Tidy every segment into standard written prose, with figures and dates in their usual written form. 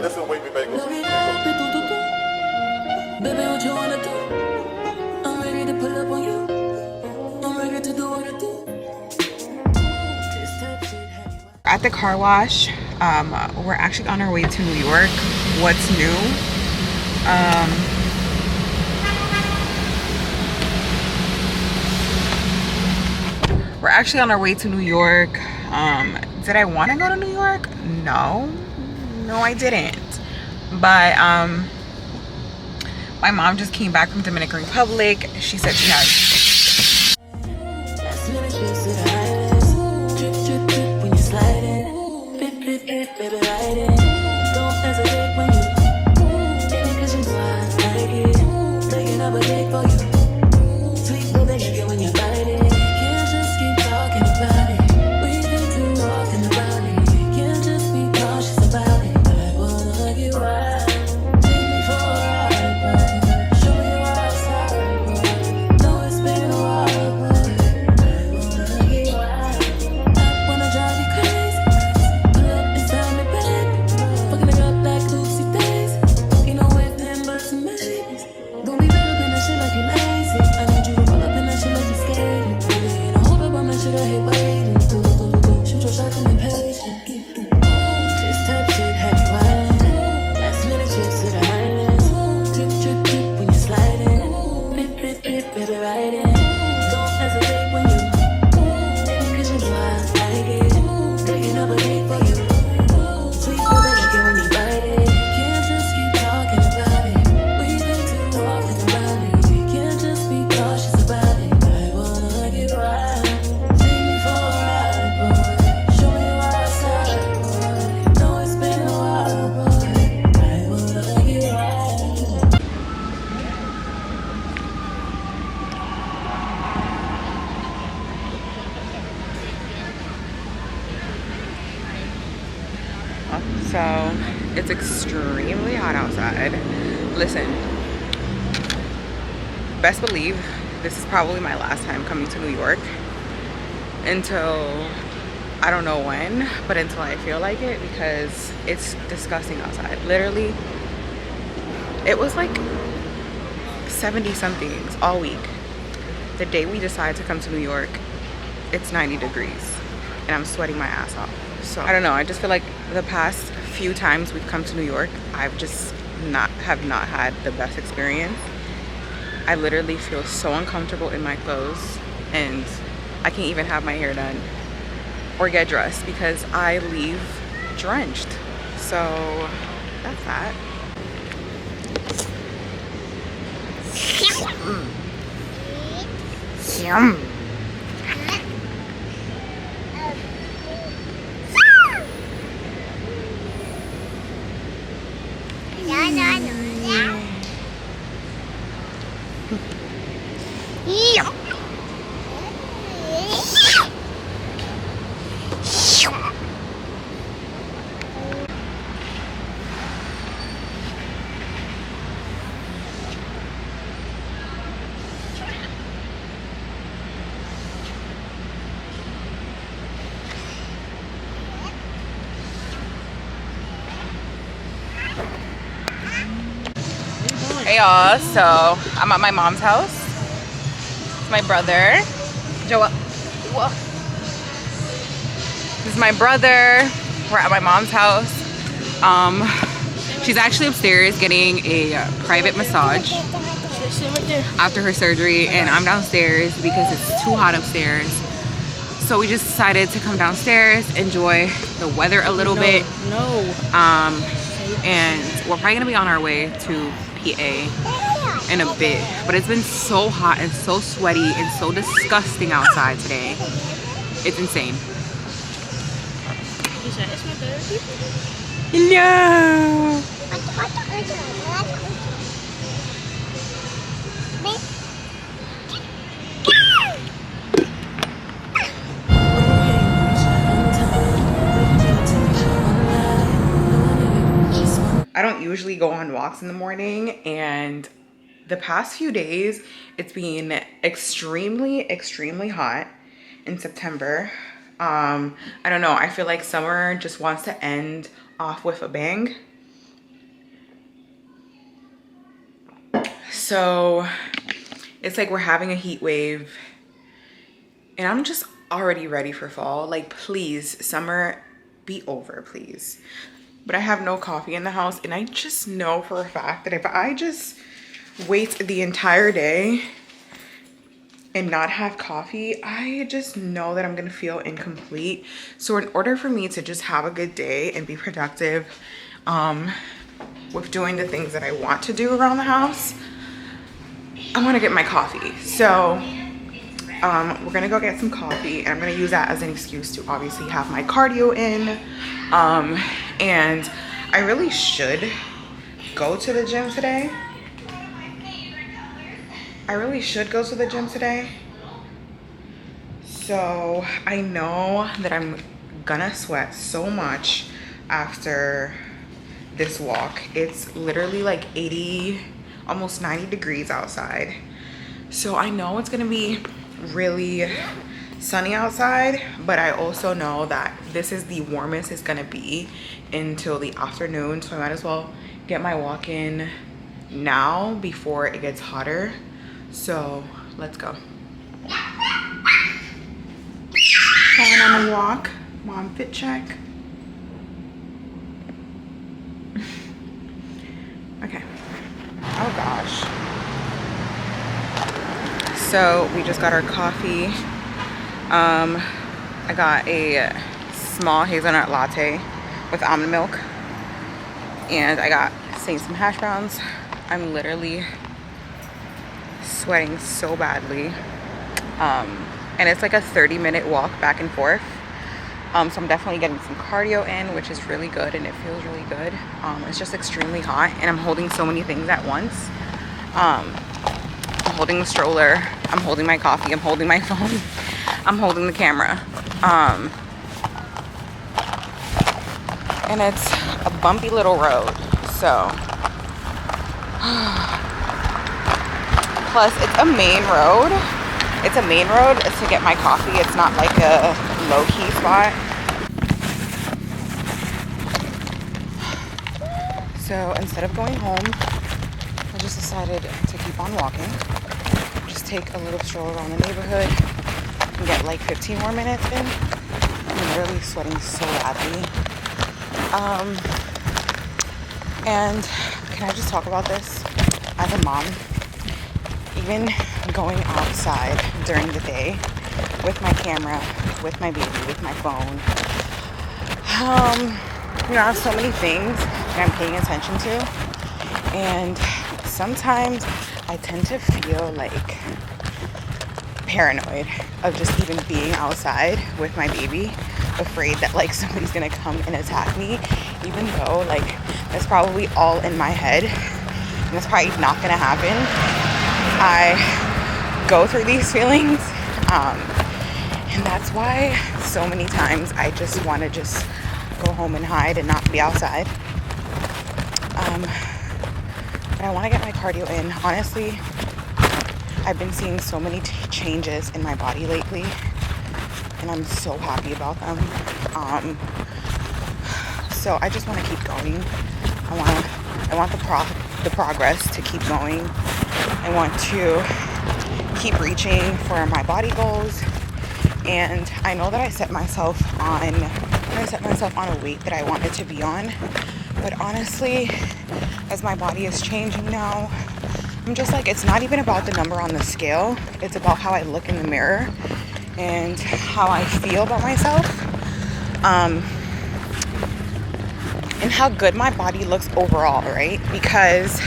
Listen, wait, me bagels. Baby, what you wanna do? I'm ready to pull up on you. I'm ready to do what I do. At the car wash. We're actually on our way to New York. What's new? We're actually on our way to New York. Did I want to go to New York? No, I didn't. But my mom just came back from Dominican Republic. She said she has. So it's extremely hot outside. Listen, best believe this is probably my last time coming to New York until I don't know when, but until I feel like it, because it's disgusting outside. Literally, it was like 70 somethings all week. The day we decide to come to New York, it's 90 degrees and I'm sweating my ass off. So I don't know, I just feel like the past few times we've come to New York, I've just have not had the best experience. I literally feel so uncomfortable in my clothes, and I can't even have my hair done or get dressed because I leave drenched. So that's that. Yum. Hey y'all, so I'm at my mom's house. It's my brother. Whoa. This is my brother. We're at my mom's house. She's actually upstairs getting a private massage after her surgery, and I'm downstairs because it's too hot upstairs. So we just decided to come downstairs, enjoy the weather a little bit. And we're probably gonna be on our way to PA in a bit, but it's been so hot and so sweaty and so disgusting outside today. It's insane. Hello. I don't usually go on walks in the morning, and the past few days it's been extremely hot in September. I don't know, I feel like summer just wants to end off with a bang, So it's like we're having a heat wave and I'm just already ready for fall. Like, please, summer be over, please. But I have no coffee in the house, and I just know for a fact that if I just wait the entire day and not have coffee, I just know that I'm gonna feel incomplete. So in order for me to just have a good day and be productive with doing the things that I want to do around the house, I want to get my coffee. So we're gonna go get some coffee, and I'm gonna use that as an excuse to obviously have my cardio in. And I really should go to the gym today. So I know that I'm gonna sweat so much after this walk. It's literally like 80, almost 90 degrees outside. So I know it's gonna be really sunny outside, but I also know that this is the warmest it's gonna be until the afternoon. So I might as well get my walk in now before it gets hotter. So let's go. Going on a walk, mom fit check. Okay. Oh gosh. So we just got our coffee. I got a small hazelnut latte with almond milk, and I got some hash browns. I'm literally sweating so badly. And it's like a 30-minute walk back and forth. So I'm definitely getting some cardio in, which is really good, and it feels really good. It's just extremely hot, and I'm holding so many things at once. I'm holding the stroller, I'm holding my coffee, I'm holding my phone, I'm holding the camera. And it's a bumpy little road, so. Plus, it's a main road. It's a main road to get my coffee. It's not like a low-key spot. So instead of going home, I just decided to keep on walking. Just take a little stroll around the neighborhood and get like 15 more minutes in. I'm literally sweating so badly. And can I just talk about this? As a mom, even going outside during the day with my camera, with my baby, with my phone, you know, I have so many things that I'm paying attention to, and sometimes I tend to feel like paranoid of just even being outside with my baby, afraid that like somebody's gonna come and attack me, even though like that's probably all in my head and that's probably not gonna happen. I go through these feelings, and that's why so many times I just want to just go home and hide and not be outside. But I want to get my cardio in. Honestly, I've been seeing so many changes in my body lately, and I'm so happy about them. So I just want to keep going. I want the progress to keep going. I want to keep reaching for my body goals, and I know that I set myself on a weight that I wanted to be on, but honestly, as my body is changing now, I'm just like, it's not even about the number on the scale, it's about how I look in the mirror and how I feel about myself, and how good my body looks overall, right? Because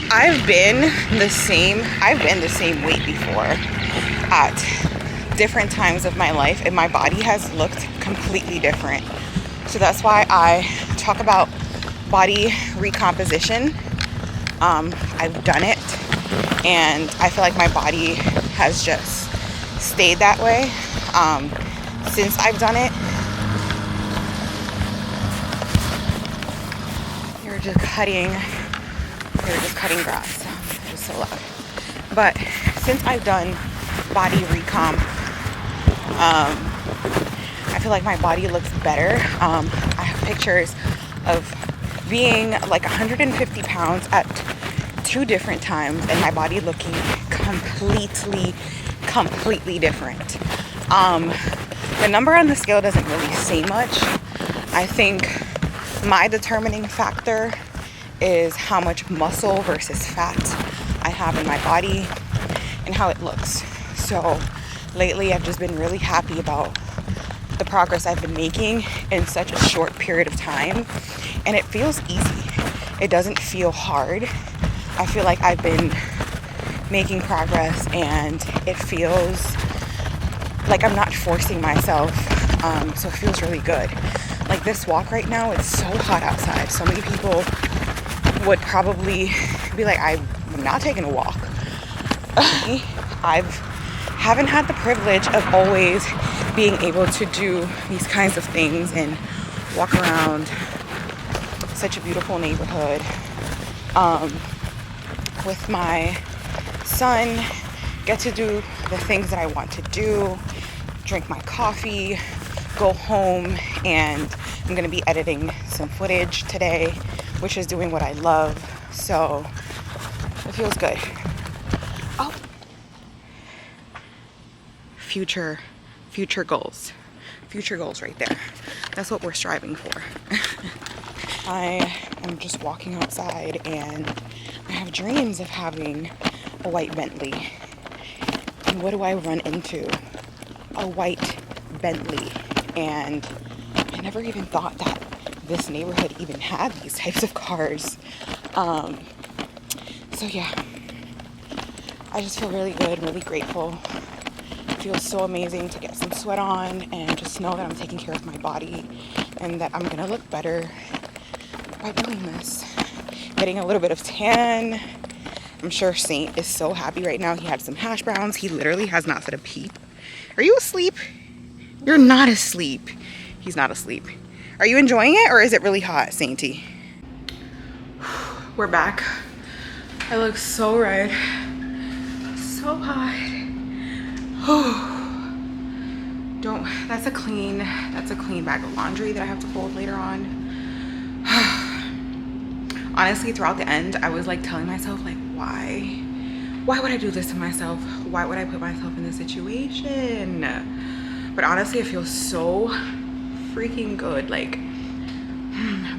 I've been the same weight before at different times of my life, and my body has looked completely different. So that's why I talk about body recomposition. I've done it, and I feel like my body has just stayed that way since I've done it. You're just cutting grass. It's just so loud. But since I've done body recomp, I feel like my body looks better. I have pictures of being like 150 pounds at 2 different times and my body looking completely different. The number on the scale doesn't really say much. I think my determining factor is how much muscle versus fat I have in my body and how it looks. So lately I've just been really happy about the progress I've been making in such a short period of time, and it feels easy. It doesn't feel hard. I feel like I've been making progress and it feels like I'm not forcing myself, so it feels really good. Like this walk right now, it's so hot outside. So many people would probably be like, I'm not taking a walk. I haven't had the privilege of always being able to do these kinds of things and walk around such a beautiful neighborhood with my son, get to do the things that I want to do, drink my coffee, go home, and I'm gonna be editing some footage today, which is doing what I love, so it feels good. Oh, future goals right there. That's what we're striving for. I am just walking outside and I have dreams of having a white Bentley. And what do I run into? A white Bentley. And I never even thought that this neighborhood even had these types of cars. So yeah, I just feel really good, really grateful. It feels so amazing to get some sweat on and just know that I'm taking care of my body and that I'm gonna look better by doing this. Getting a little bit of tan. I'm sure Saint is so happy right now. He had some hash browns. He literally has not said a peep. Are you asleep? You're not asleep. He's not asleep. Are you enjoying it or is it really hot, Sainty? We're back. I look so red. So hot. That's a clean bag of laundry that I have to fold later on. Honestly, throughout the end, I was like telling myself, like, why would I do this to myself? Why would I put myself in this situation? But honestly, it feels so freaking good. Like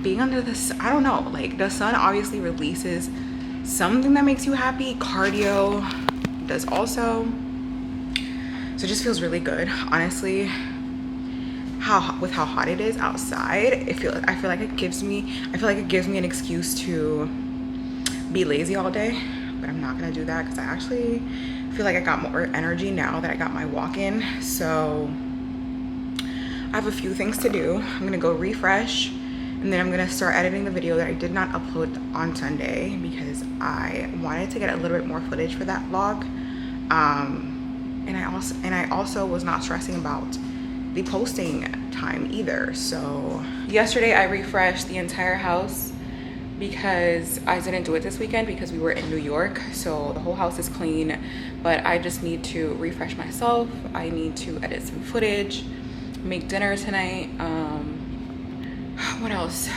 being under this, I don't know, like the sun obviously releases something that makes you happy. Cardio does also. So it just feels really good, honestly. With how hot it is outside, I feel like it gives me an excuse to be lazy all day, but I'm not gonna do that because I actually feel like I got more energy now that I got my walk in. So I have a few things to do. I'm gonna go refresh and then I'm gonna start editing the video that I did not upload on Sunday because I wanted to get a little bit more footage for that vlog. And I also was not stressing about the posting time either. So yesterday I refreshed the entire house because I didn't do it this weekend because we were in New York. So the whole house is clean, but I just need to refresh myself. I need to edit some footage, make dinner tonight. What else?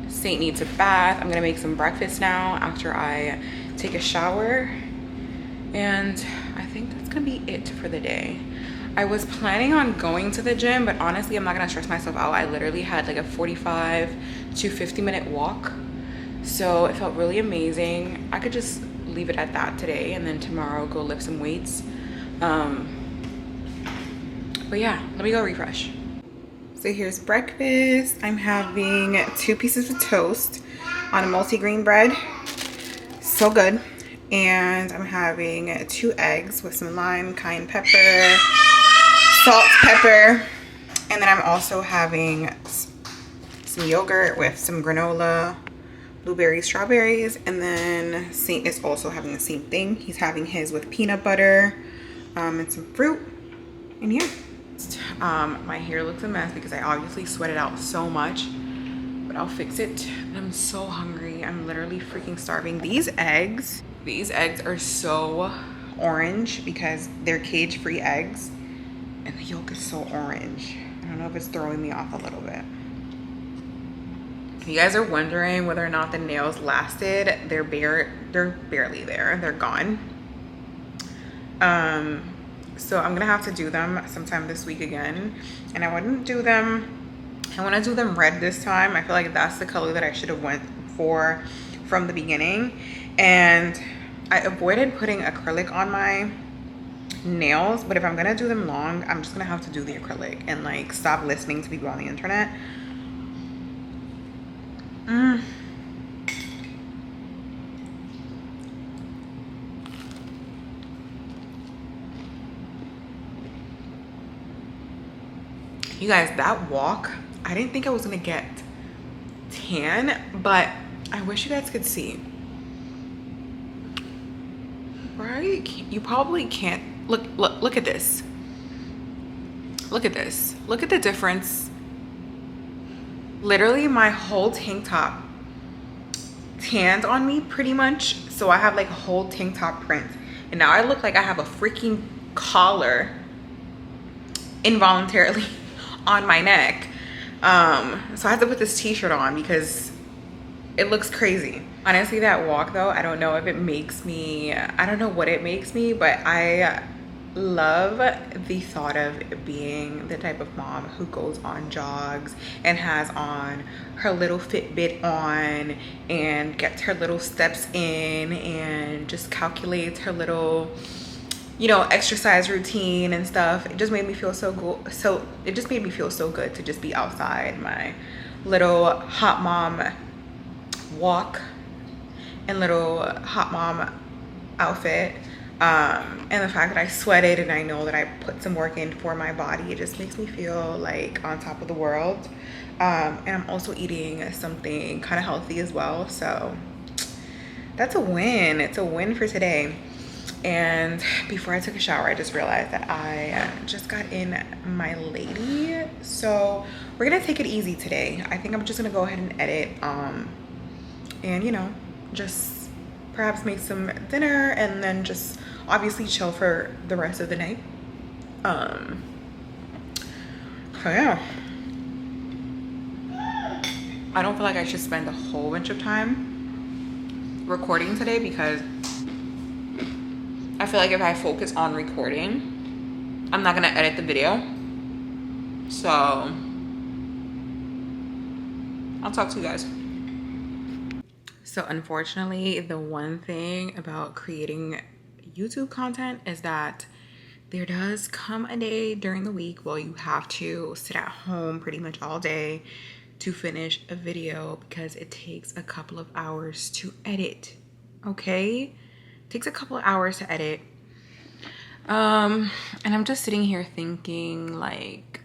Saint needs a bath. I'm gonna make some breakfast now after I take a shower. And I think that's gonna be it for the day. I was planning on going to the gym, but honestly, I'm not gonna stress myself out. I literally had like a 45 to 50-minute walk. So it felt really amazing. I could just leave it at that today and then tomorrow go lift some weights. But yeah, let me go refresh. So here's breakfast. I'm having 2 pieces of toast on a multi-grain bread. So good. And I'm having 2 eggs with some lime, cayenne pepper, salt, pepper. And then I'm also having some yogurt with some granola, blueberries, strawberries. And then Saint is also having the same thing. He's having his with peanut butter and some fruit. And yeah. My hair looks a mess because I obviously sweated out so much, but I'll fix it. And I'm so hungry. I'm literally freaking starving. These eggs are so orange because they're cage-free eggs and the yolk is so orange. I don't know if it's throwing me off a little bit. If you guys are wondering whether or not the nails lasted, they're barely there. They're gone. So I'm gonna have to do them sometime this week again. And I want to do them red this time. I feel like that's the color that I should have went for from the beginning. And I avoided putting acrylic on my nails, but if I'm gonna do them long, I'm just gonna have to do the acrylic and like stop listening to people on the internet. You guys, that walk, I didn't think I was gonna get tan, but I wish you guys could see. Right? You probably can't. Look at this. Look at this. Look at the difference. Literally my whole tank top tanned on me pretty much. So I have like a whole tank top print. And now I look like I have a freaking collar involuntarily on my neck. So I have to put this t-shirt on because it looks crazy. Honestly, that walk though, I don't know if it makes me, I don't know what it makes me, but I love the thought of being the type of mom who goes on jogs and has on her little Fitbit on and gets her little steps in and just calculates her little, you know, exercise routine and stuff. It just made me feel so good. So it just made me feel so good to just be outside my little hot mom walk and little hot mom outfit. And the fact that I sweated and I know that I put some work in for my body, it just makes me feel like on top of the world. And I'm also eating something kind of healthy as well. So that's a win. It's a win for today. And before I took a shower, I just realized that I just got in my lady. So we're gonna take it easy today. I think I'm just gonna go ahead and edit and, you know, just perhaps make some dinner and then just obviously chill for the rest of the night. So yeah, I don't feel like I should spend a whole bunch of time recording today because I feel like if I focus on recording, I'm not gonna edit the video. So I'll talk to you guys. So unfortunately, the one thing about creating YouTube content is that there does come a day during the week where you have to sit at home pretty much all day to finish a video because it takes a couple of hours to edit, okay? It takes a couple of hours to edit. And I'm just sitting here thinking like,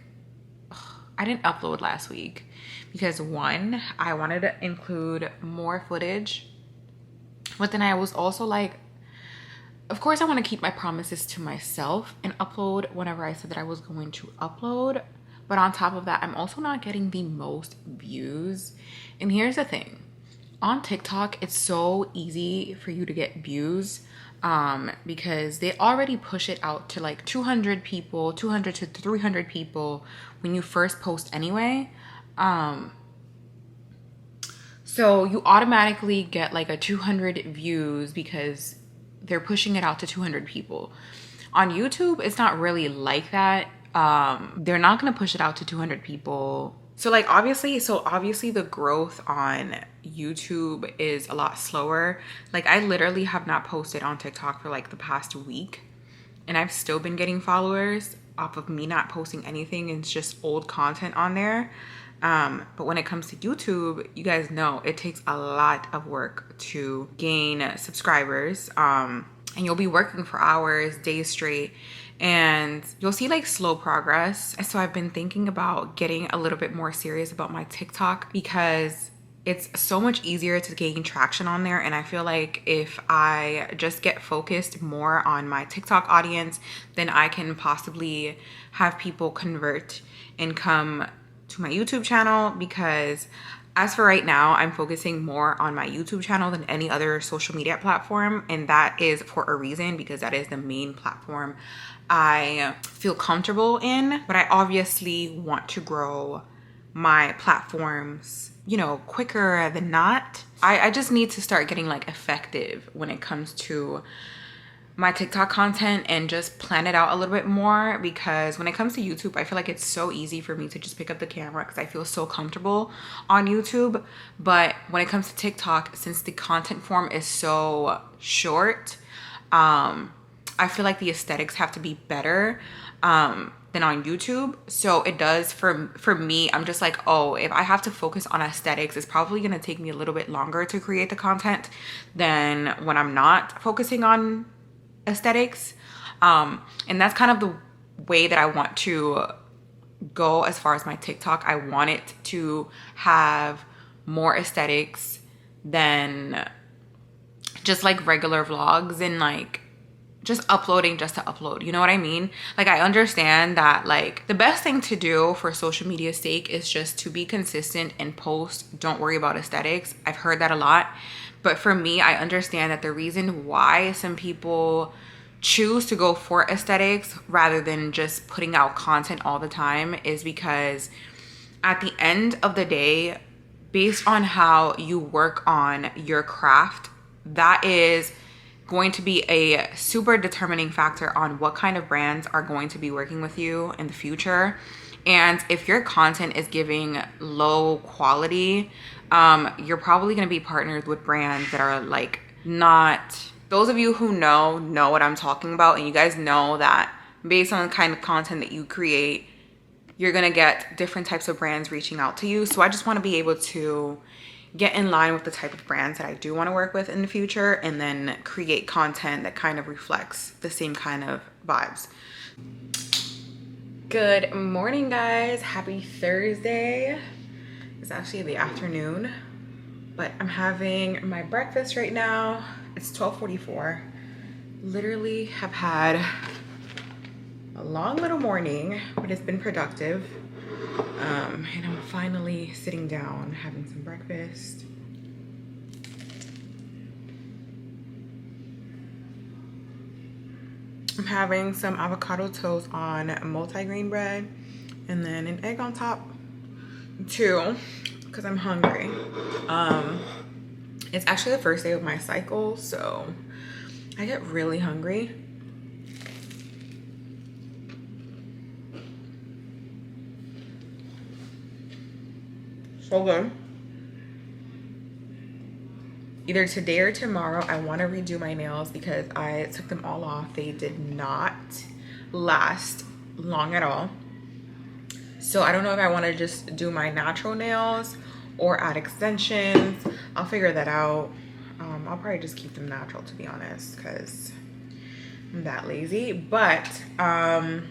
I didn't upload last week because one, I wanted to include more footage, but then I was also like, of course I want to keep my promises to myself and upload whenever I said that I was going to upload. But on top of that, I'm also not getting the most views. And here's the thing, on TikTok, it's so easy for you to get views because they already push it out to like 200 people, 200 to 300 people when you first post anyway. So you automatically get like a 200 views because they're pushing it out to 200 people. On YouTube, it's not really like that. They're not gonna push it out to 200 people. So obviously the growth on YouTube is a lot slower. Like I literally have not posted on TikTok for like the past week and I've still been getting followers off of me not posting anything. It's just old content on there. But when it comes to YouTube, you guys know it takes a lot of work to gain subscribers. And you'll be working for hours, days straight, and you'll see like slow progress. So I've been thinking about getting a little bit more serious about my TikTok because it's so much easier to gain traction on there. And I feel like if I just get focused more on my TikTok audience, then I can possibly have people convert and come to my YouTube channel, because as for right now, I'm focusing more on my YouTube channel than any other social media platform. And that is for a reason, because that is the main platform I feel comfortable in. But I obviously want to grow my platforms, you know, quicker than not. I just need to start getting like effective when it comes to my TikTok content and just plan it out a little bit more, because when it comes to YouTube, I feel like it's so easy for me to just pick up the camera because I feel so comfortable on YouTube. But when it comes to TikTok, since the content form is so short, I feel like the aesthetics have to be better than on YouTube. So it does for me, I'm just like, oh, if I have to focus on aesthetics, it's probably gonna take me a little bit longer to create the content than when I'm not focusing on aesthetics. And that's kind of the way that I want to go as far as my TikTok. I want it to have more aesthetics than just like regular vlogs and like just uploading just to upload, you know what I mean? Like, I understand that like the best thing to do for social media's sake is just to be consistent and post. Don't worry about aesthetics. I've heard that a lot. But for me, I understand that the reason why some people choose to go for aesthetics rather than just putting out content all the time is because at the end of the day, based on how you work on your craft, that is going to be a super determining factor on what kind of brands are going to be working with you in the future. And if your content is giving low quality, you're probably going to be partnered with brands that are like not, those of you who know what I'm talking about, and you guys know that based on the kind of content that you create, you're going to get different types of brands reaching out to you. So I just want to be able to get in line with the type of brands that I do want to work with in the future, and then create content that kind of reflects the same kind of vibes. Good morning, guys. Happy Thursday. It's actually the afternoon, but I'm having my breakfast right now. It's 12:44. Literally have had a long little morning, but it's been productive. And I'm finally sitting down, having some breakfast. I'm having some avocado toast on multigrain bread and then an egg on top too, because I'm hungry. It's actually the first day of my cycle, so I get really hungry. So good. Either today or tomorrow, I want to redo my nails because I took them all off. They did not last long at all. So I don't know if I want to just do my natural nails or add extensions. I'll figure that out. I'll probably just keep them natural, to be honest, because I'm that lazy. But I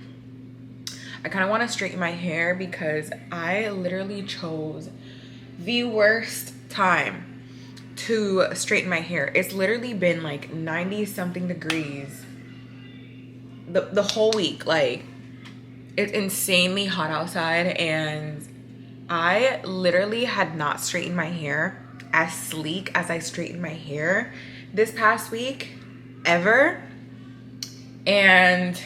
kind of want to straighten my hair because I literally chose the worst time to straighten my hair. It's literally been like 90 something degrees the whole week. Like, it's insanely hot outside, and I literally had not straightened my hair as sleek as I straightened my hair this past week ever. And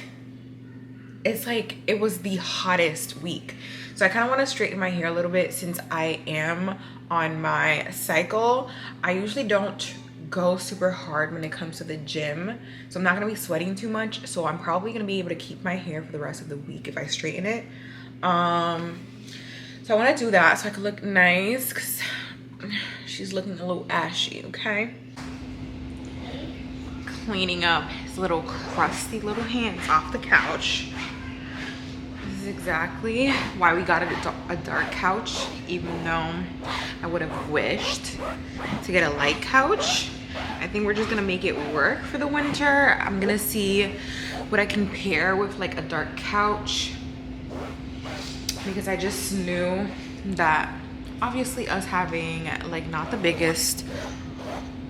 it's like, it was the hottest week. So I kind of want to straighten my hair a little bit since I am on my cycle. I usually don't go super hard when it comes to the gym, so I'm not going to be sweating too much. So I'm probably going to be able to keep my hair for the rest of the week if I straighten it. So I want to do that so I can look nice, because she's looking a little ashy, okay? Cleaning up his little crusty little hands off the couch. This is exactly why we got a dark couch, even though I would have wished to get a light couch. I think we're just gonna make it work for the winter. I'm gonna see what I can pair with like a dark couch, because I just knew that obviously us having like not the biggest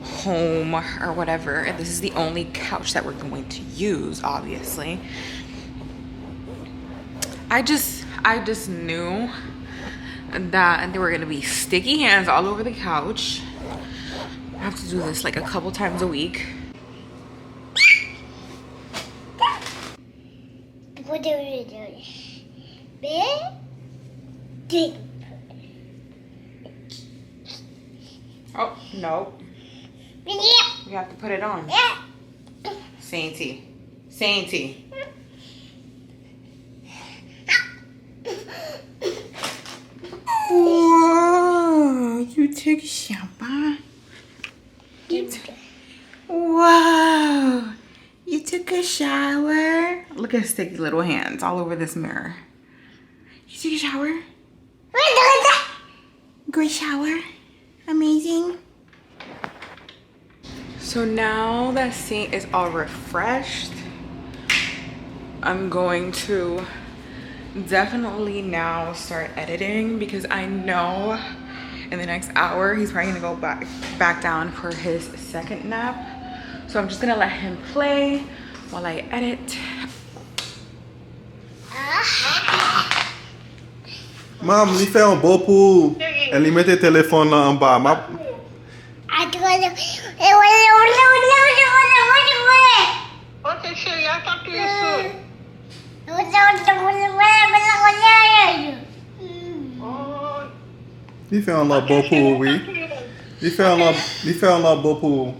home or whatever, and this is the only couch that we're going to use, obviously. I just knew that there were gonna be sticky hands all over the couch. I have to do this like a couple times a week. What are you doing? Big, deep. Oh, no. We have to put it on. Sainty. Sainty. Whoa, you took a shower. Wow, you took a shower. Look at his sticky little hands all over this mirror. You took a shower? Great shower. Amazing. So now that Saint is all refreshed, I'm going to definitely now start editing because I know in the next hour he's probably gonna go back down for his second nap. So I'm just gonna let him play while I edit. Mam, li fè un beau pou et li mette téléphone là en bas. Okay, chérie, I'll talk to you soon. Oh, Li fè un lot beau pou, oui. Li fè un lot beau pou.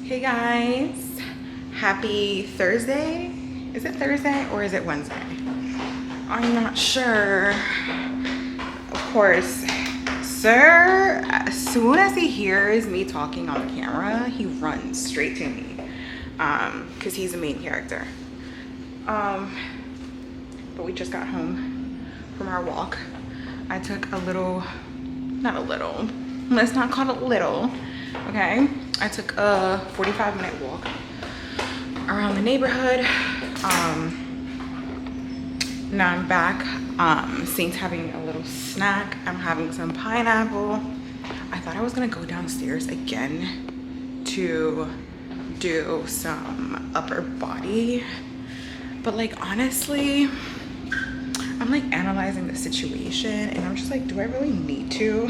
Hey guys, happy Thursday. Is it Thursday or is it Wednesday? I'm not sure. Of course, sir, as soon as he hears me talking on the camera, he runs straight to me because he's the main character. But we just got home from our walk. I took a little, not a little, let's not call it little, okay? I took a 45-minute walk around the neighborhood. Now I'm back. Saint's having a little snack. I'm having some pineapple. I thought I was gonna go downstairs again to do some upper body, but like honestly, I'm like analyzing the situation and I'm just like, do I really need to?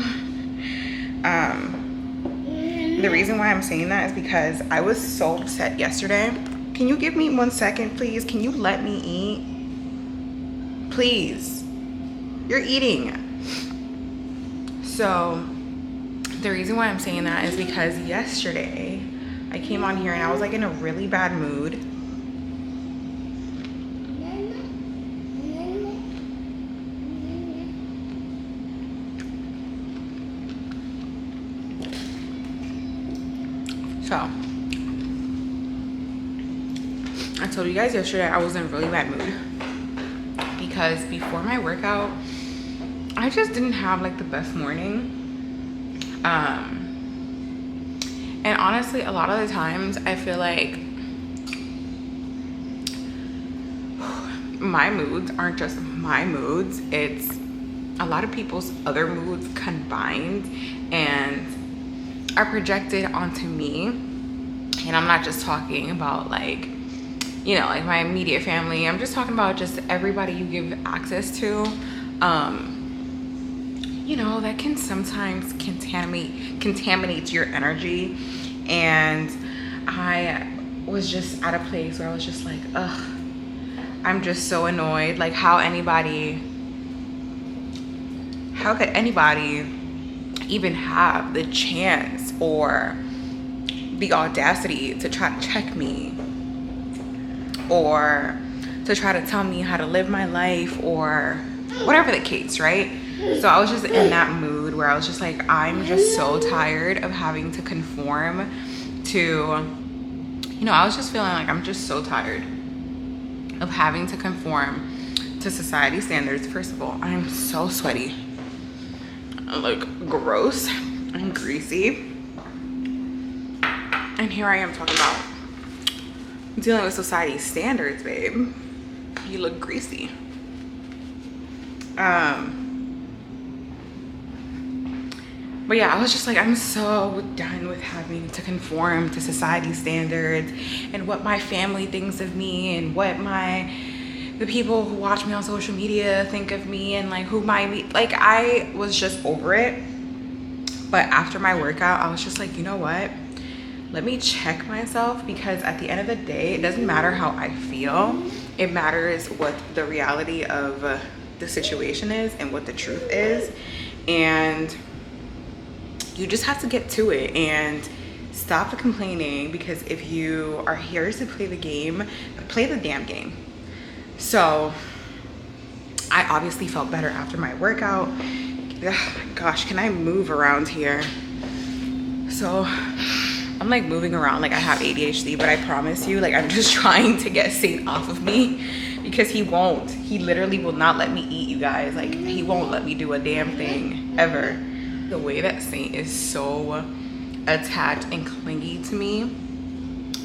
The reason why I'm saying that is because I was so upset yesterday. Can you give me 1 second, please? Can you let me eat? Please. You're eating. So the reason why I'm saying that is because yesterday I came on here and I was like in a really bad mood. So I told you guys yesterday I was in a really bad mood because before my workout I just didn't have like the best morning. And honestly, a lot of the times I feel like my moods aren't just my moods, it's a lot of people's other moods combined and are projected onto me. And I'm not just talking about like, you know, like my immediate family. I'm just talking about just everybody you give access to. You know, that can sometimes contaminate your energy. And I was just at a place where I was just like, ugh, I'm just so annoyed. Like how could anybody even have the chance or the audacity to try to check me or to try to tell me how to live my life or whatever the case, right? So I was just in that mood where I was just like, I'm just so tired of having to conform to, you know, I was just feeling like I'm just so tired of having to conform to society standards. First of all, I'm so sweaty. I'm like gross and greasy. And here I am talking about dealing with society standards, babe. You look greasy. But yeah, I was just like, I'm so done with having to conform to society standards and what my family thinks of me and what my the people who watch me on social media think of me and like who might be like, I was just over it. But after my workout, I was just like, you know what? Let me check myself, because at the end of the day, it doesn't matter how I feel. It matters what the reality of the situation is and what the truth is. And you just have to get to it and stop the complaining, because if you are here to play the game, play the damn game. So I obviously felt better after my workout. Ugh, gosh, can I move around here? So I'm like moving around like I have ADHD, but I promise you, like, I'm just trying to get Saint off of me, because he won't. He literally will not let me eat, you guys. Like, he won't let me do a damn thing ever. The way that Saint is so attached and clingy to me,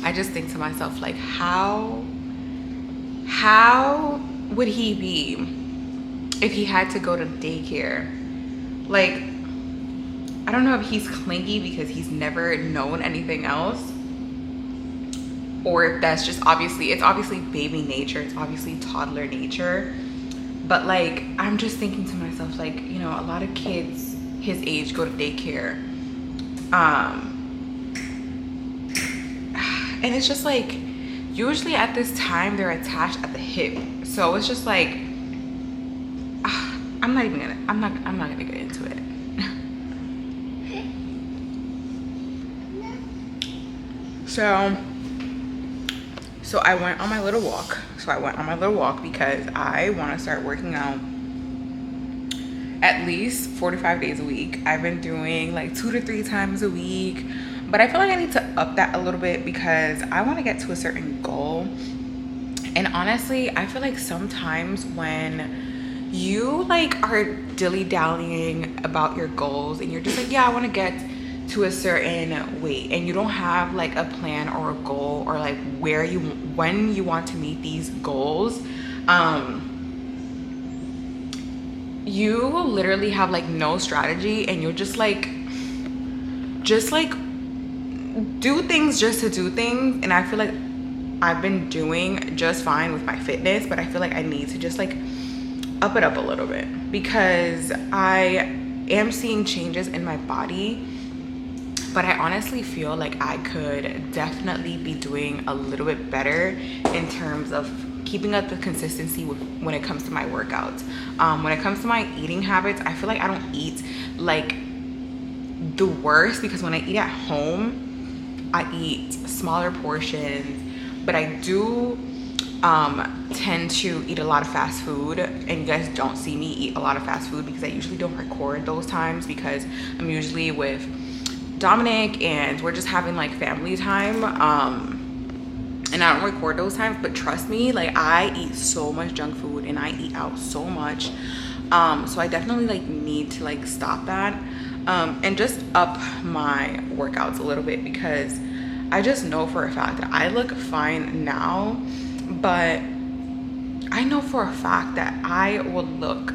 I just think to myself, like, how would he be if he had to go to daycare? Like, I don't know if he's clingy because he's never known anything else, or if that's just it's obviously baby nature, it's obviously toddler nature. But like, I'm just thinking to myself, like, you know, a lot of kids his age go to daycare, and it's just like, usually at this time they're attached at the hip, so it's just like, I'm not gonna get into it. So I went on my little walk. Because I want to start working out at least 4 to 5 days a week. I've been doing like 2 to 3 times a week, but I feel like I need to up that a little bit, because I want to get to a certain goal. And honestly, I feel like sometimes when you like are dilly-dallying about your goals and you're just like, yeah, I want to get to a certain weight, and you don't have like a plan or a goal, or like when you want to meet these goals, you literally have like no strategy, and you'll just like do things just to do things. And I feel like I've been doing just fine with my fitness, but I feel like I need to just like up it up a little bit, because I am seeing changes in my body. But I honestly feel like I could definitely be doing a little bit better in terms of keeping up the consistency when it comes to my workouts. When it comes to my eating habits, I feel like I don't eat like the worst, because when I eat at home, I eat smaller portions, but I do tend to eat a lot of fast food. And you guys don't see me eat a lot of fast food, because I usually don't record those times, because I'm usually with Dominic and we're just having like family time, and I don't record those times. But trust me, like, I eat so much junk food and I eat out so much, so I definitely like need to like stop that, and just up my workouts a little bit, because I just know for a fact that I look fine now, but I know for a fact that I will look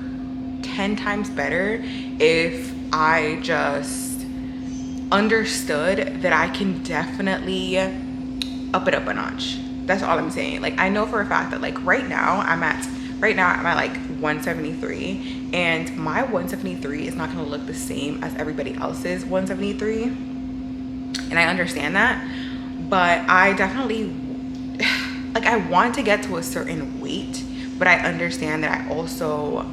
10 times better if I just understood that I can definitely up it up a notch. That's all I'm saying. Like, I know for a fact that like right now I'm at like 173, and my 173 is not going to look the same as everybody else's 173, and I understand that. But I definitely like, I want to get to a certain weight, but I understand that I also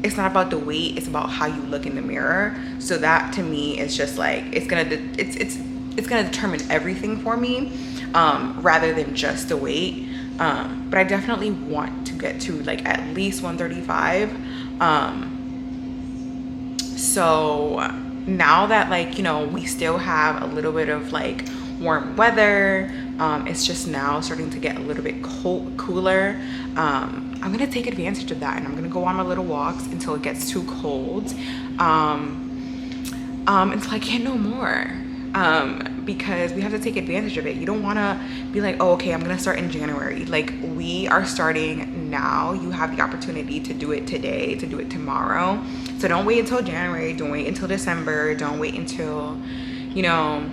it's not about the weight, it's about how you look in the mirror. So that to me is just like, it's gonna determine everything for me, rather than just the weight. But I definitely want to get to like at least 135. So now that, like, you know, we still have a little bit of like warm weather, it's just now starting to get a little bit cooler. I'm gonna take advantage of that, and I'm gonna go on my little walks until it gets too cold, until I can't no more, because we have to take advantage of it. You don't want to be like, oh, okay, I'm gonna start in January. Like, we are starting now. You have the opportunity to do it today, to do it tomorrow. So don't wait until January, don't wait until December, don't wait until, you know,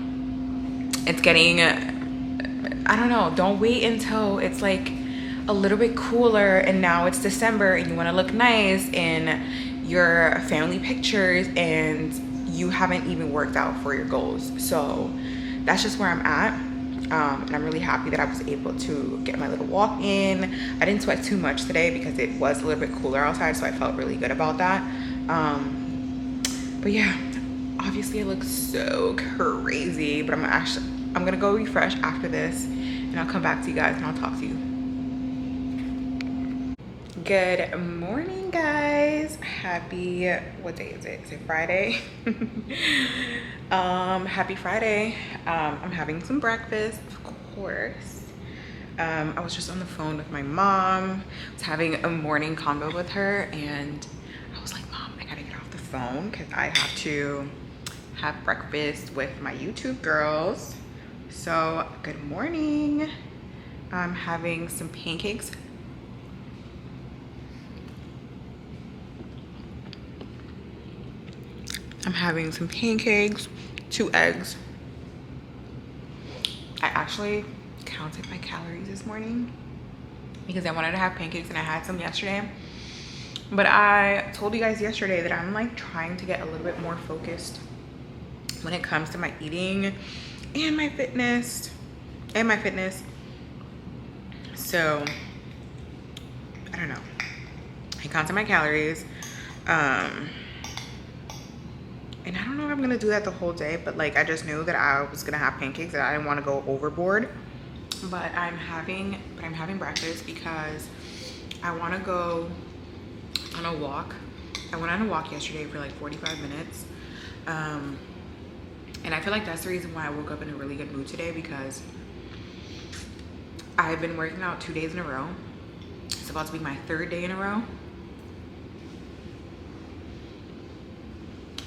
it's getting, I don't know, don't wait until it's like a little bit cooler and now it's December and you want to look nice in your family pictures and you haven't even worked out for your goals. So that's just where I'm at. And I'm really happy that I was able to get my little walk in. I didn't sweat too much today because it was a little bit cooler outside, so I felt really good about that. But yeah, obviously I look so crazy, but I'm gonna go refresh after this and I'll come back to you guys and I'll talk to you. Good morning, guys. Happy, what day is it? Is it Friday? Happy Friday. I'm having some breakfast, of course. I was just on the phone with my mom. I was having a morning convo with her and I was like, Mom, I gotta get off the phone because I have to have breakfast with my YouTube girls. So good morning. I'm having some pancakes. I'm having some pancakes, 2 eggs. I actually counted my calories this morning because I wanted to have pancakes and I had some yesterday. But I told you guys yesterday that I'm like trying to get a little bit more focused when it comes to my eating and my fitness. So, I don't know. I counted my calories. And I don't know if I'm gonna do that the whole day, but like I just knew that I was gonna have pancakes and I didn't want to go overboard. But I'm having breakfast because I want to go on a walk. I went on a walk yesterday for like 45 minutes. And I feel like that's the reason why I woke up in a really good mood today, because I've been working out 2 days in a row. It's about to be my 3rd day in a row.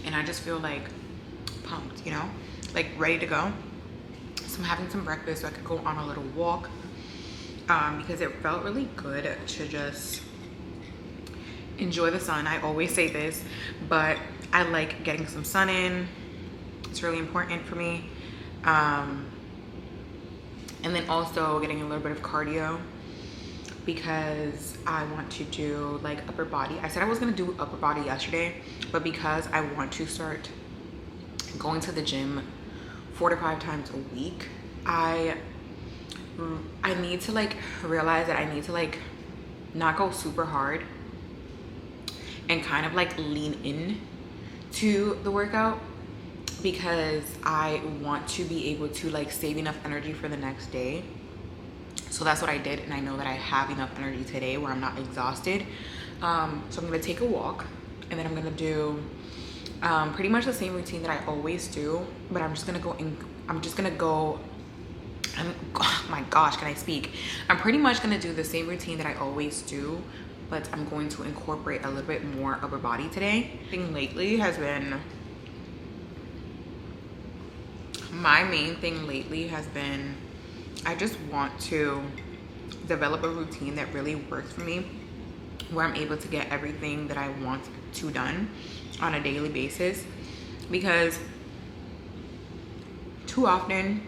And I just feel like pumped, you know, like ready to go. So I'm having some breakfast so I could go on a little walk, because it felt really good to just enjoy the sun. I always say this, but I like getting some sun in. It's really important for me. And then also getting a little bit of cardio because I want to do like upper body. I said I was gonna do upper body yesterday, but because I want to start going to the gym 4 to 5 times a week, I need to like realize that I need to like not go super hard and kind of like lean in to the workout, because I want to be able to like save enough energy for the next day. So that's what I did, and I know that I have enough energy today where I'm not exhausted. So I'm gonna take a walk, and then I'm gonna do pretty much the same routine that I always do, but I'm just gonna go, oh my gosh, can I speak? I'm pretty much gonna do the same routine that I always do, but I'm going to incorporate a little bit more upper body today. My main thing lately has been, I just want to develop a routine that really works for me, where I'm able to get everything that I want to done on a daily basis, because too often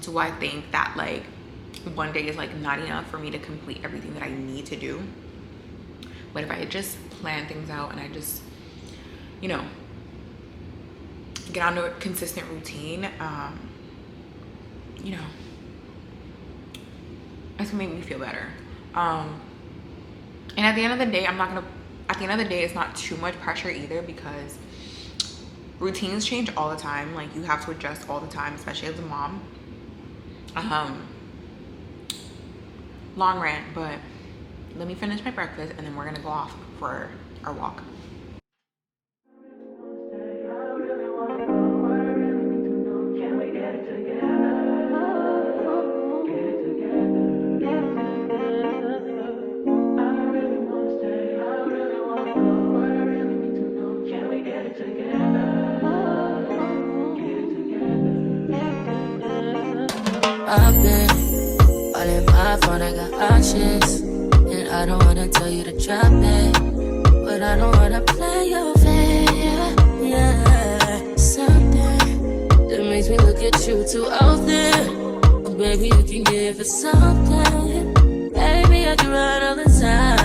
do I think that like one day is like not enough for me to complete everything that I need to do. But if I just plan things out and I just, you know, get onto a consistent routine, you know, it's gonna make me feel better. And at the end of the day, it's not too much pressure either, because routines change all the time. Like, you have to adjust all the time, especially as a mom. Long rant, but let me finish my breakfast and then we're gonna go off for our walk. I've been all in my phone, I got options, and I don't wanna tell you to drop it, but I don't wanna play your fair, yeah. Something that makes me look at you too often. Oh, baby, you can give it something. I can ride all the time.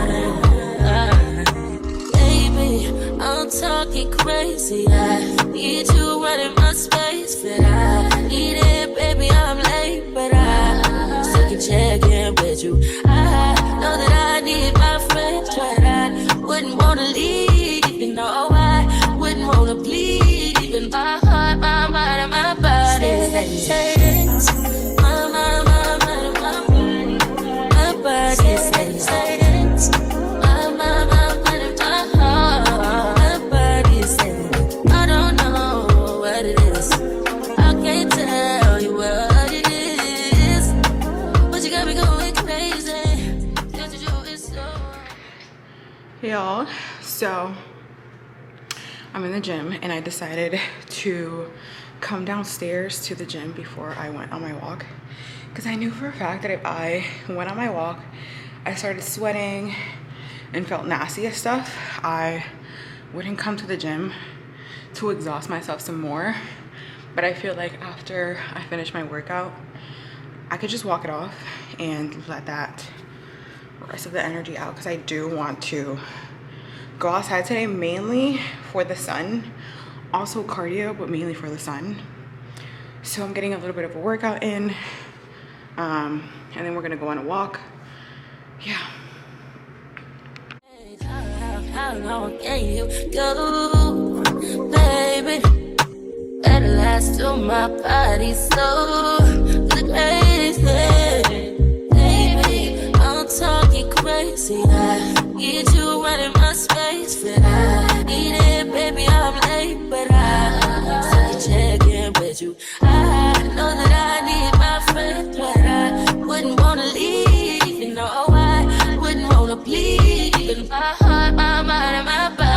Baby, I'm talking crazy. I need you running my space, but I need it, baby. I'm late, but I still can check in with you. I know that I need my friends, but I wouldn't wanna leave. You know, I wouldn't wanna bleed. Even my heart, my mind, and my body. My mind, my mind, my body. My body says my mind, my mind, and my heart. My body says I don't know what it is. I can't tell you what it is, but you got me going crazy. Just to do it so. Y'all, so I'm in the gym and I decided to come downstairs to the gym before I went on my walk, because I knew for a fact that if I went on my walk, I started sweating and felt nasty and stuff, I wouldn't come to the gym to exhaust myself some more. But I feel like after I finish my workout, I could just walk it off and let that rest of the energy out, because I do want to go outside today, mainly for the sun, also cardio, but mainly for the sun. So I'm getting a little bit of a workout in, and then we're gonna go on a walk. Yeah. How long can you go, baby? Better last till my body so crazy. Baby, I'm talking crazy. I need you running my space, but I need it, baby. I'm late, but I still can check in with you. I know that I need my friends, but I wouldn't wanna leave. You know, I wouldn't wanna bleed. Even my heart, my mind, and my body.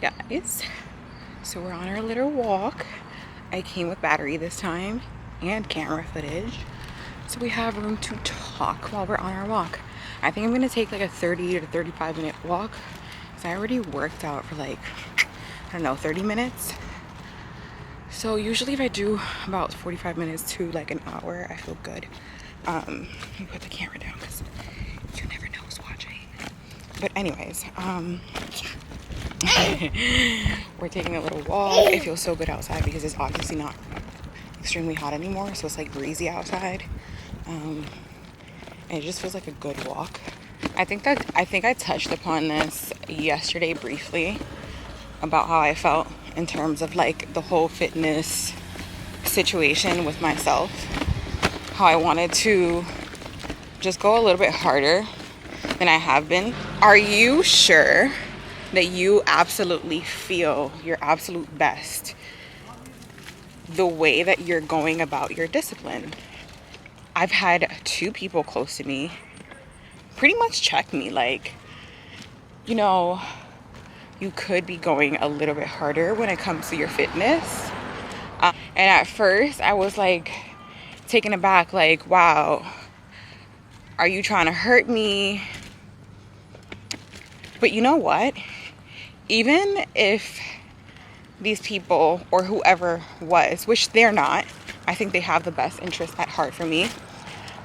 Guys, so we're on our little walk. I came with battery this time and camera footage, so we have room to talk while we're on our walk. I think I'm gonna take like a 30 to 35 minute walk, because I already worked out for like, I don't know, 30 minutes. So usually if I do about 45 minutes to like an hour, I feel good. Let me put the camera down because you never know who's watching. But anyways, we're taking a little walk. It feels so good outside because it's obviously not extremely hot anymore, so it's like breezy outside, and it just feels like a good walk. I think I touched upon this yesterday briefly about how I felt in terms of like the whole fitness situation with myself, how I wanted to just go a little bit harder than I have been. Are you sure that you absolutely feel your absolute best the way that you're going about your discipline? I've had 2 people close to me pretty much check me like, you know, you could be going a little bit harder when it comes to your fitness. And at first I was like taken aback, like, wow, are you trying to hurt me? But you know what? Even if these people or whoever was, which they're not, I think they have the best interest at heart for me.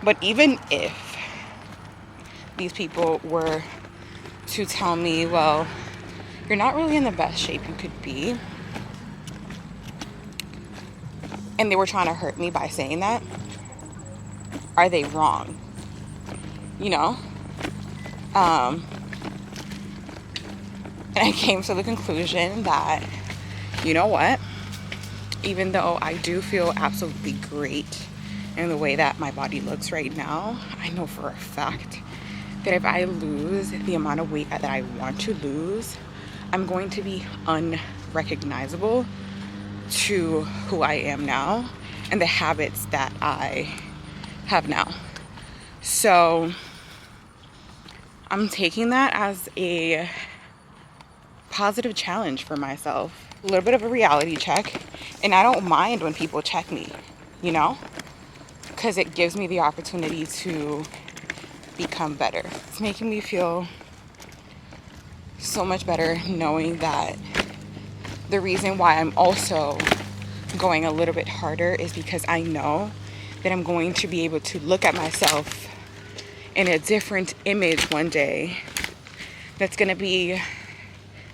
But even if these people were to tell me, well, you're not really in the best shape you could be. And they were trying to hurt me by saying that. Are they wrong? You know? And I came to the conclusion that, you know what? Even though I do feel absolutely great in the way that my body looks right now, I know for a fact that if I lose the amount of weight that I want to lose, I'm going to be unrecognizable to who I am now and the habits that I have now. So I'm taking that as a positive challenge for myself. A little bit of a reality check. And I don't mind when people check me, you know? Because it gives me the opportunity to become better. It's making me feel so much better knowing that the reason why I'm also going a little bit harder is because I know that I'm going to be able to look at myself in a different image one day that's going to be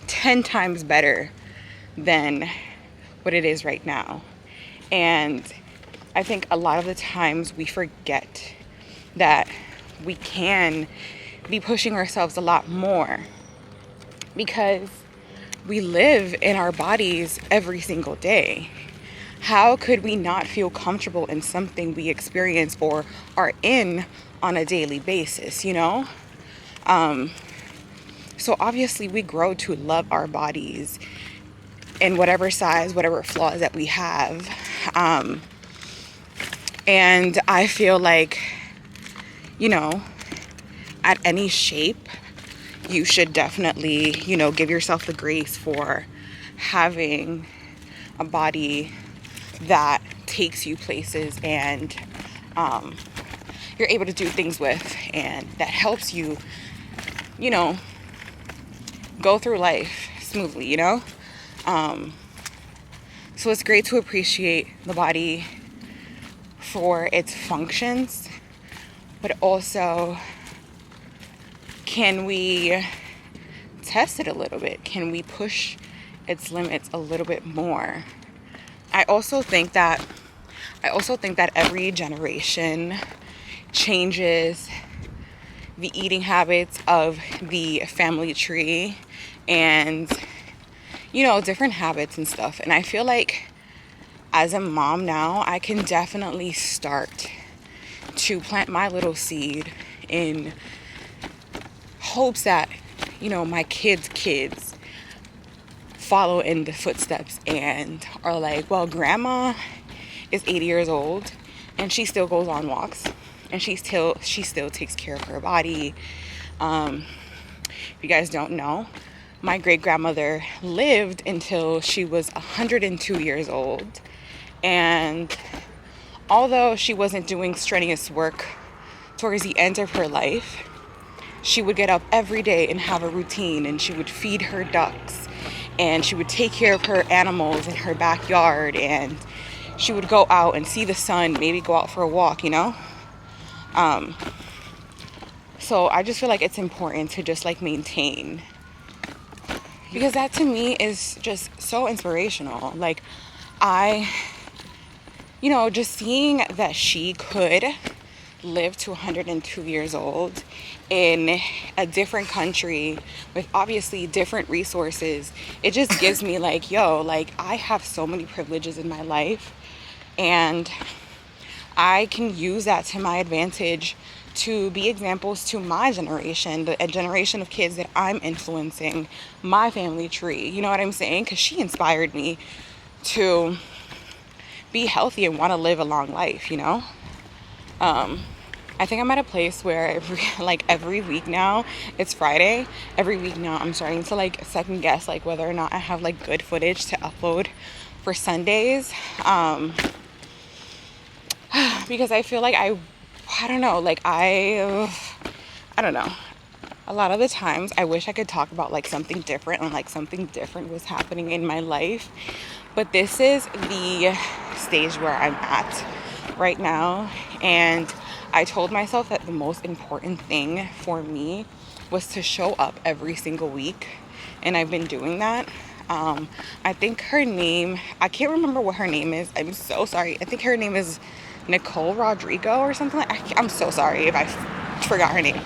10 times better than what it is right now. And I think a lot of the times we forget that we can be pushing ourselves a lot more because we live in our bodies every single day. How could we not feel comfortable in something we experience or are in on a daily basis, you know? So obviously we grow to love our bodies in whatever size, whatever flaws that we have. And I feel like, you know, at any shape, you should definitely, you know, give yourself the grace for having a body that takes you places and you're able to do things with, and that helps you, you know, go through life smoothly, you know? So it's great to appreciate the body for its functions, but also, can we test it a little bit? Can we push its limits a little bit more? I also think that every generation changes the eating habits of the family tree and, you know, different habits and stuff. And I feel like as a mom now, I can definitely start to plant my little seed in hopes that, you know, my kids follow in the footsteps and are like, well, grandma is 80 years old and she still goes on walks and she still takes care of her body. If you guys don't know, my great grandmother lived until she was 102 years old, and although she wasn't doing strenuous work towards the end of her life, she would get up every day and have a routine, and she would feed her ducks, and she would take care of her animals in her backyard, and she would go out and see the sun, maybe go out for a walk, you know? So I just feel like it's important to just like maintain, because that to me is just so inspirational. Like you know, just seeing that she could live to 102 years old in a different country with obviously different resources, it just gives me like, yo, like I have so many privileges in my life and I can use that to my advantage to be examples to my generation, a generation of kids that I'm influencing, my family tree. You know what I'm saying? Because she inspired me to be healthy and want to live a long life, you know? I think I'm at a place where every week now, it's Friday, every week now I'm starting to like second guess like whether or not I have like good footage to upload for Sundays. Because I feel like I don't know, like I don't know. A lot of the times I wish I could talk about like something different and like something different was happening in my life. But this is the stage where I'm at right now. And I told myself that the most important thing for me was to show up every single week and I've been doing that. I think her name, I can't remember what her name is. I'm so sorry. I think her name is Nicole Rodrigo or something I'm so sorry if I forgot her name.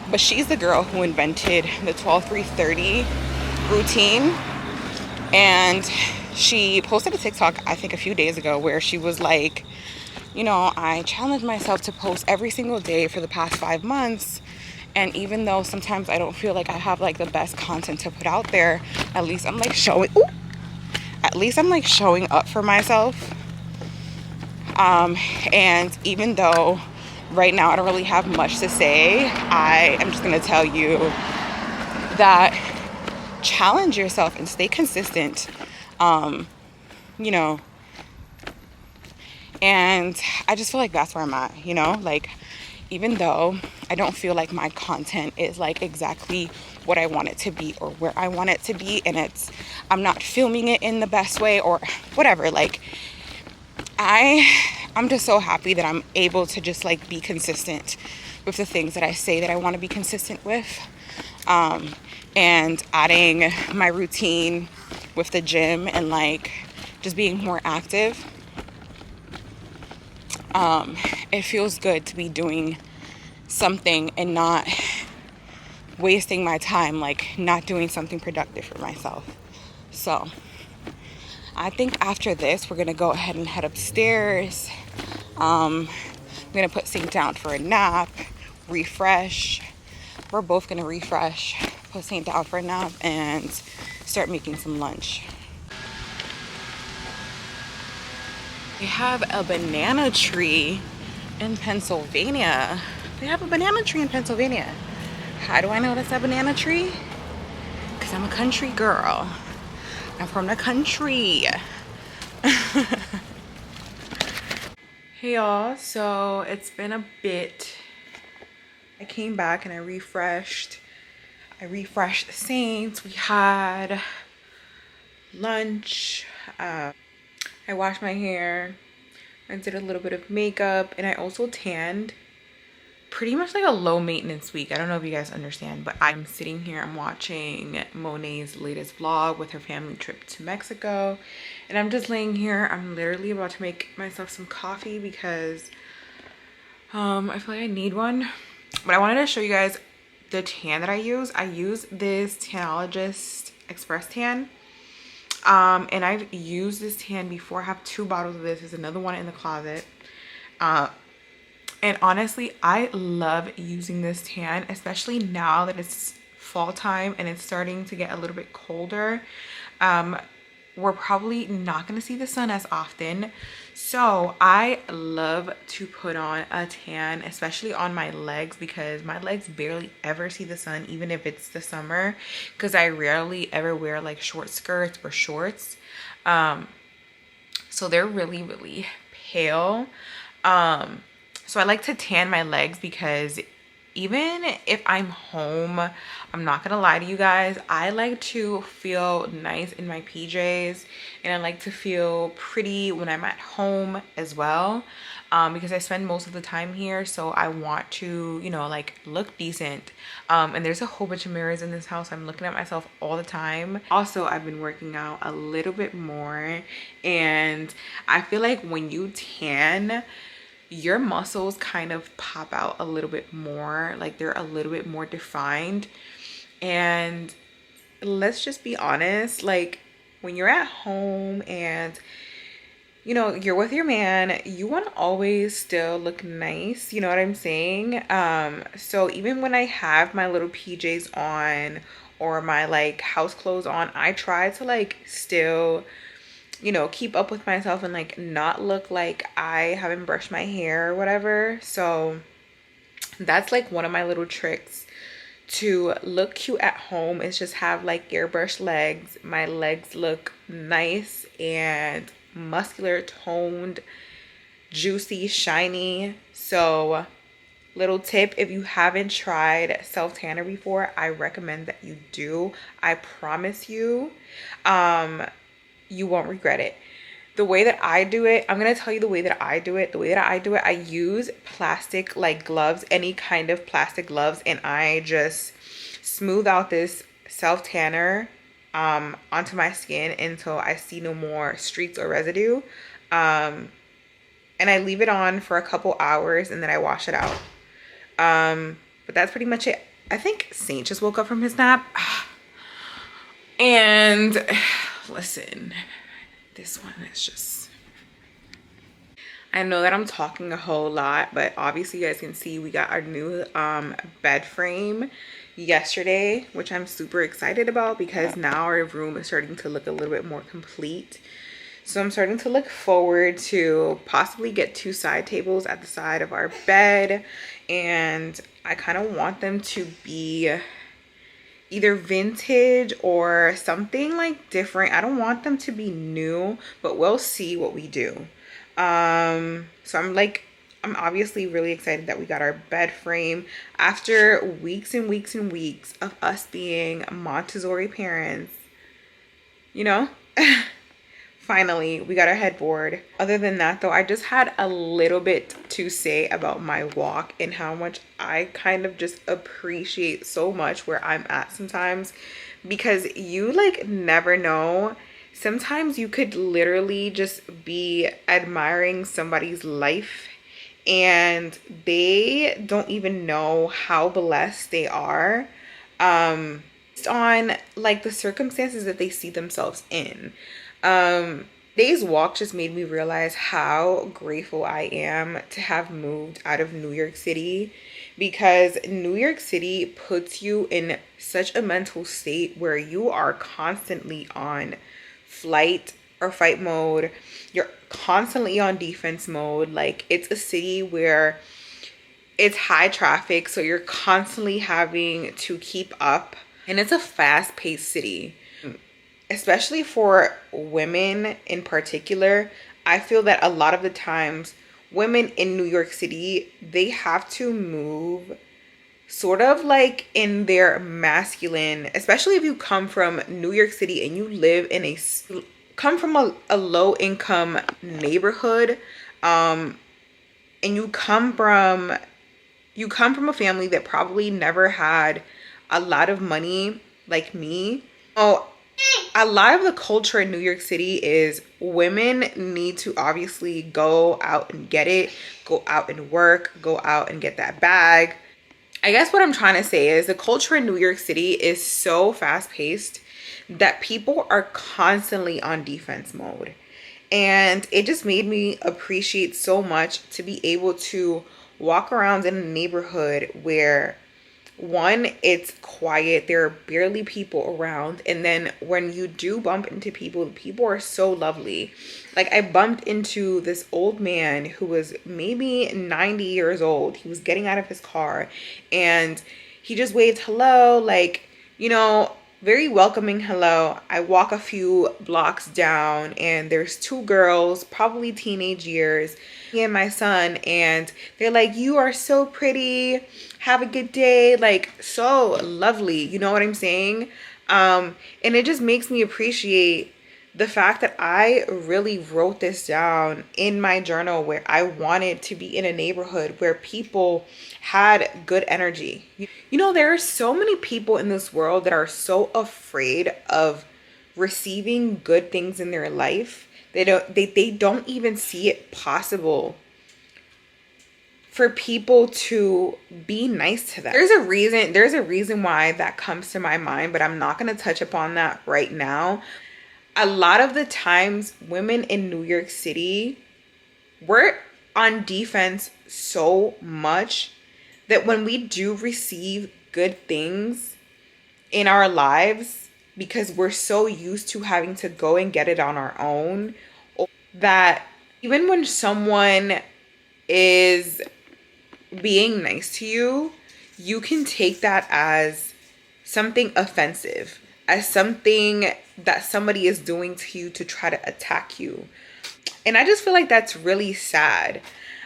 But she's the girl who invented the 12-3-30 routine. And she posted a TikTok, I think a few days ago, where she was like, you know, I challenged myself to post every single day for the past 5 months. And even though sometimes I don't feel like I have like the best content to put out there, at least I'm like showing up for myself. And even though right now I don't really have much to say, I am just going to tell you that challenge yourself and stay consistent. You know, and I just feel like that's where I'm at, you know, like, even though I don't feel like my content is like exactly what I want it to be or where I want it to be, and I'm not filming it in the best way or whatever, like, I'm just so happy that I'm able to just like be consistent with the things that I say that I want to be consistent with. And adding my routine with the gym and like just being more active. It feels good to be doing something and not wasting my time, like not doing something productive for myself. So I think after this, we're gonna go ahead and head upstairs. I'm gonna put Saint down for a nap, refresh. We're both gonna refresh, put Saint down for a nap, and start making some lunch. They have a banana tree in Pennsylvania. They have a banana tree in Pennsylvania. How do I know that's a banana tree? Because I'm a country girl. I'm from the country. Hey y'all, so it's been a bit. I came back and I refreshed the Saints. We had lunch. I washed my hair. I did a little bit of makeup, and I also tanned. Pretty much like a low maintenance week. I don't know if you guys understand, but I'm sitting here, I'm watching Monet's latest vlog with her family trip to Mexico, and I'm just laying here. I'm literally about to make myself some coffee because I feel like I need one. But I wanted to show you guys the tan that I use. I use this Tanologist Express Tan. And I've used this tan before. I have 2 bottles of this. There's another one in the closet. And honestly, I love using this tan, especially now that it's fall time and it's starting to get a little bit colder. We're probably not going to see the sun as often. So I love to put on a tan, especially on my legs, because my legs barely ever see the sun, even if it's the summer, because I rarely ever wear like short skirts or shorts. So they're really, really pale. So I like to tan my legs because even if I'm home, I'm not gonna lie to you guys, I like to feel nice in my PJs, and I like to feel pretty when I'm at home as well, because I spend most of the time here, so I want to, you know, like look decent. And there's a whole bunch of mirrors in this house. I'm looking at myself all the time. Also, I've been working out a little bit more, and I feel like when you tan, your muscles kind of pop out a little bit more, like they're a little bit more defined. And let's just be honest, like when you're at home and you know you're with your man, you want to always still look nice, you know what I'm saying? So even when I have my little PJs on or my like house clothes on, I try to like still, you know, keep up with myself and like not look like I haven't brushed my hair or whatever. So that's like one of my little tricks to look cute at home, is just have like airbrushed legs. My legs look nice and muscular, toned, juicy, shiny. So little tip, if you haven't tried self tanner before, I recommend that you do. I promise you, you won't regret it. The way that I do it, I'm gonna tell you the way that I do it. The way that I do it, I use plastic like gloves, any kind of plastic gloves, and I just smooth out this self tanner onto my skin until I see no more streaks or residue. And I leave it on for a couple hours and then I wash it out. But that's pretty much it. I think Saint just woke up from his nap. And listen, this one is just, I know that I'm talking a whole lot, but obviously you guys can see we got our new bed frame yesterday, which I'm super excited about because now our room is starting to look a little bit more complete. So I'm starting to look forward to possibly get 2 side tables at the side of our bed, and I kind of want them to be either vintage or something like different. I don't want them to be new, but we'll see what we do. So I'm obviously really excited that we got our bed frame after weeks and weeks and weeks of us being Montessori parents, you know. Finally, we got our headboard. Other than that though, I just had a little bit to say about my walk and how much I kind of just appreciate so much where I'm at sometimes, because you like never know. Sometimes you could literally just be admiring somebody's life and they don't even know how blessed they are based on like the circumstances that they see themselves in. Today's walk just made me realize how grateful I am to have moved out of New York City, because New York City puts you in such a mental state where you are constantly on flight or fight mode. You're constantly on defense mode. Like, it's a city where it's high traffic, so you're constantly having to keep up, and it's a fast-paced city. Especially for women in particular, I feel that a lot of the times women in New York City, they have to move sort of like in their masculine, especially if you come from New York City and you live in come from a low income neighborhood, and you come from a family that probably never had a lot of money like me. Oh, a lot of the culture in New York City is women need to obviously go out and get it, go out and work, go out and get that bag. I guess what I'm trying to say is the culture in New York City is so fast-paced that people are constantly on defense mode. And it just made me appreciate so much to be able to walk around in a neighborhood where, one, it's quiet, there are barely people around, and then when you do bump into people, the people are so lovely. Like, I bumped into this old man who was maybe 90 years old. He was getting out of his car and he just waved hello, like, you know, very welcoming hello. I walk a few blocks down and there's 2 girls, probably teenage years, me and my son, and they're like, "You are so pretty, have a good day," like, so lovely, you know what I'm saying? And it just makes me appreciate the fact that I really wrote this down in my journal, where I wanted to be in a neighborhood where people had good energy. You know, there are so many people in this world that are so afraid of receiving good things in their life. They don't even see it possible for people to be nice to them. There's a reason why that comes to my mind, but I'm not going to touch upon that right now. A lot of the times women in New York City, we're on defense so much that when we do receive good things in our lives, because we're so used to having to go and get it on our own, that even when someone is being nice to you, you can take that as something offensive, as something that somebody is doing to you to try to attack you. And I just feel like that's really sad.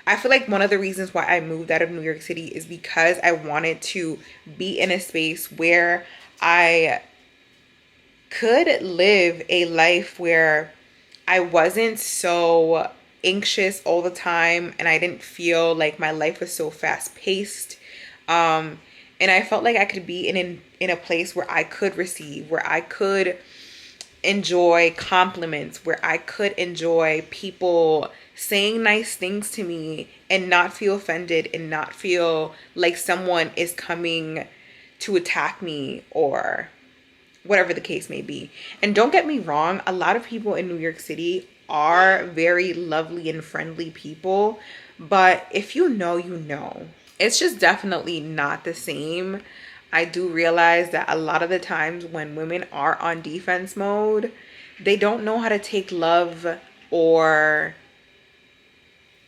I feel like one of the reasons why I moved out of New York City is because I wanted to be in a space where I could live a life where I wasn't so anxious all the time, and I didn't feel like my life was so fast-paced. And I felt like I could be in a place where I could receive, where I could enjoy compliments, where I could enjoy people saying nice things to me and not feel offended and not feel like someone is coming to attack me or whatever the case may be. And don't get me wrong, a lot of people in New York City are very lovely and friendly people, but if you know, you know. It's just definitely not the same. I do realize that a lot of the times when women are on defense mode, they don't know how to take love or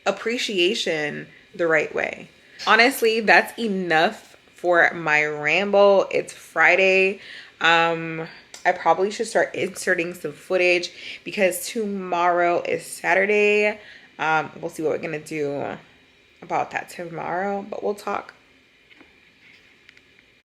appreciation the right way. Honestly, that's enough for my ramble. It's Friday. I probably should start inserting some footage because tomorrow is Saturday. We'll see what we're gonna do about that tomorrow, but we'll talk